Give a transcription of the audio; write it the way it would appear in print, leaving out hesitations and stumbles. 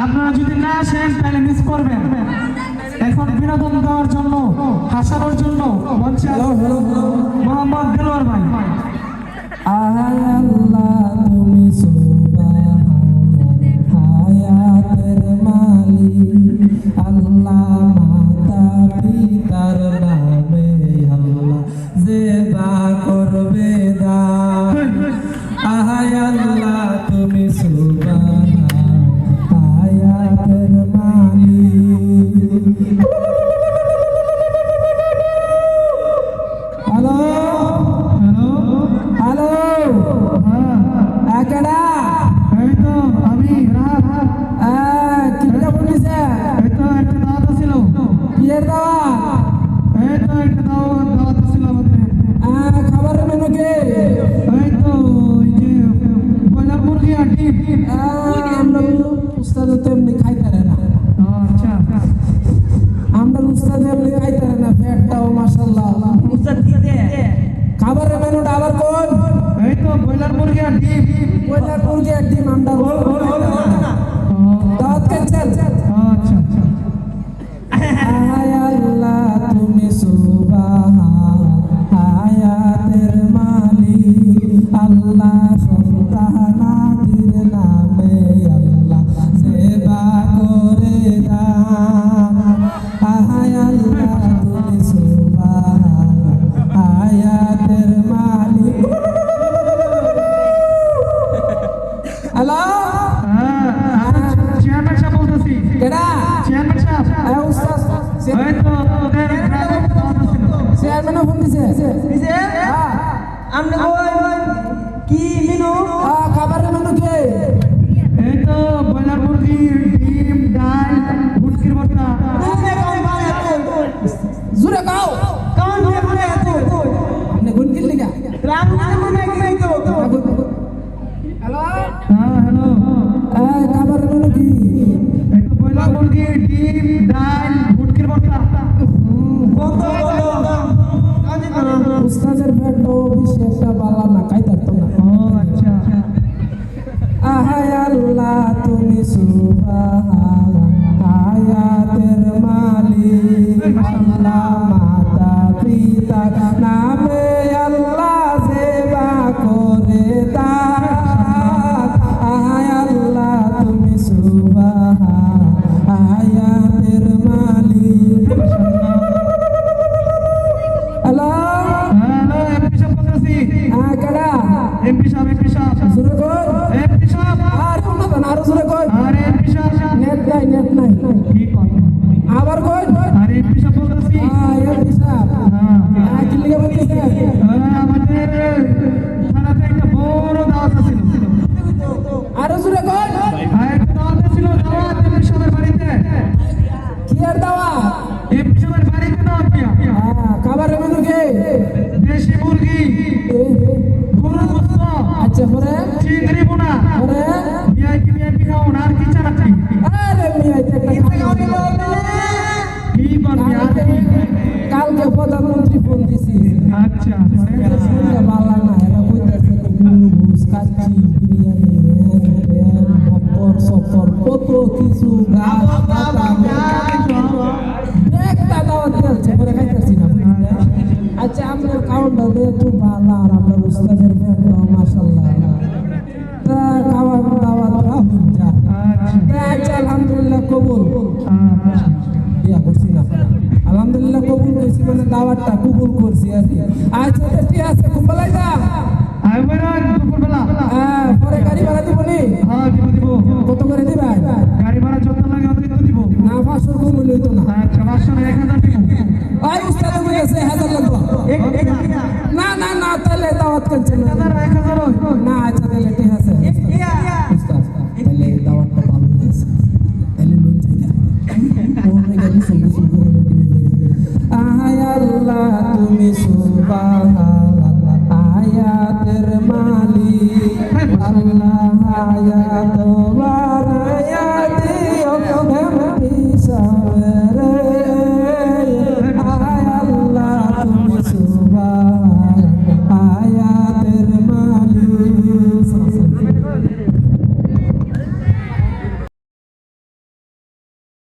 আপনারা যদি না আসেন তাহলে মিস করবেন। এখন বিনোদন দেওয়ার জন্য, হাসানোর জন্য মঞ্চে মোহাম্মদ দেলোয়ার ভাই। আল্লাহ তুমি সুবহান হায়াতের মালিক, আল্লাহ মাতা পিতার নামে আল্লাহ জেবা করবে দান। আল্লাহ তুমি সুবহান হায়াতের মালিক। হ্যালো হ্যালো কেডা? এই তো আমি রাহাত। কিটা বলিছে? এই তো একটা দাওয়াত ছিল। বিয়ের দাওয়াত? এই তো একটা দাওয়াত ছিল আমাদের। খাবারের মেনু কি? এই তো ওই যে ব্রয়লার মুরগি আর ডিম। আমরা উস্তাদ তো এমনি খাইতারে না। আচ্ছা, আমরা উস্তাদ এমনি খাইতারে না, পেটটাও মাশাআল্লাহ। উস্তাদ কি দে? খাবারের মেনুটা আবার কোন? এই তো ব্রয়লার মুরগি আর ডিম। ব্রয়লার মুরগি আর ডিম আমরা দাওয়াত ক্যান্সেল। আচ্ছা, আল্লাহ তুমি সুবহান হায়াতের মালিক, আল্লাহ সন্তানাদির নামে আল্লাহ সেবা করে দান। আল্লাহ তুমি সুবহান হায়াতের মালিক। হ্যালো চেয়ারম্যান সাহেব বলতেছি। কেডা? চেয়ারম্যান সাহেব। উস্তাদ এই তো ওদের গ্রামে দাওয়াত ছিল। চেয়ারম্যান ফোন দিছে। আমনে কই কি মিনু? খাবারের মেনু কি? এই তো ব্রয়লার মুরগি, ডিম, ডাল, ফুটকির ভর্তা। জুরে গাও কাউন রে মনে এত আপনি গুন কিল লিগা। রাম মনে নাই তো হ্যালো হ্যালো। খাবারের মেনু কি? এই তো ব্রয়লার মুরগি, ডিম, ডাল, ফুটকির ভর্তা। কত বলো উস্তাদের পেটও বেশি একটা বালা না, খাইতার তো না। ও আচ্ছা, আল্লাহ তুমি সুবহান হায়াতের মালিক, আল্লাহ মাতা পিতার নামে আল্লাহ সেবা করে দান। আল্লাহ তুমি সুবহান হায়াতের মালিক। হ্যালো হ্যালো এমপি সাহেব বলতেছি। কেডা? এমপি সাহেব। জুরে কই? এমপি সাহেব। আর উন্নত না, আরো জুরে কই? আরে এমপি সাহেব। নেট নাই। কি কথা? আবার কই? আরে এমপি সাহেব বলতেছি। এমপি সাহেব কি লিখে বলতেছে? আমাদের থানাতে একটা বড় দাওয়াত ছিল। আরো জুরে কই? একটা দাওয়াত ছিল, দাওয়াত এমপি সাহেবের বাড়িতে। কি আর দাওয়া? এমপি সাহেবের বাড়িতে দাওয়াত দিয়া। খাবারের মেনু কি? দেশি মুরগি, গরুর গোশত, আচ্ছা পরে চিংড়ি বোনা, পরে ভিআইপি খাওন আর কি চাচ্ছি। আরে মিয়া এটা কি করবি আর কি? কালকে প্রধানমন্ত্রী ফোন দিছি। আচ্ছা, শুনলে বালা না, এরা কইতাছে ঘুষ কাচ্চি বিরিয়ানি বকর সফর কত কিছু একটা দাওয়াত চলছে, পরে খাইতেছি না। আচ্ছা আপনার কাউন্টার দিয়ে খুব ভালো, আর আপনার উস্তাদের ব্যাগটাও মাশাআল্লাহ। তা খাওয়া দাওয়াত যা। আচ্ছা আলহামদুলিল্লাহ কবুল। ইয়া করছি না, আলহামদুলিল্লাহ কবুল করছি, মানে দাওয়াতটা কবুল করছি আর কি। আচ্ছা ঠিক আছে, খুব ভালো না। দুপুরবেলা পরে গাড়ি ভাড়া দিব নি? দিব। কত করে দিবা? গাড়ি ভাড়া যত লাগে অতিরিক্ত দিব। না 500 কম হইলে হইতো না। আচ্ছা, 1000 দিব। ওই উস্তাদ হয়ে গেছে 1000 লাগবে। না তাহলে দাওয়াত ক্যান্সেল। 1000 না আচ্ছা তাহলে ঠিক আছে উস্তাদ, তাহলে দাওয়াতটা ভালো হয়েছে, তাহলে লোন থেকে ওরে গাড়ি সব করে আল্লাহ তুমি সুবহান হায়াতের মালিক, আল্লাহ হায়াত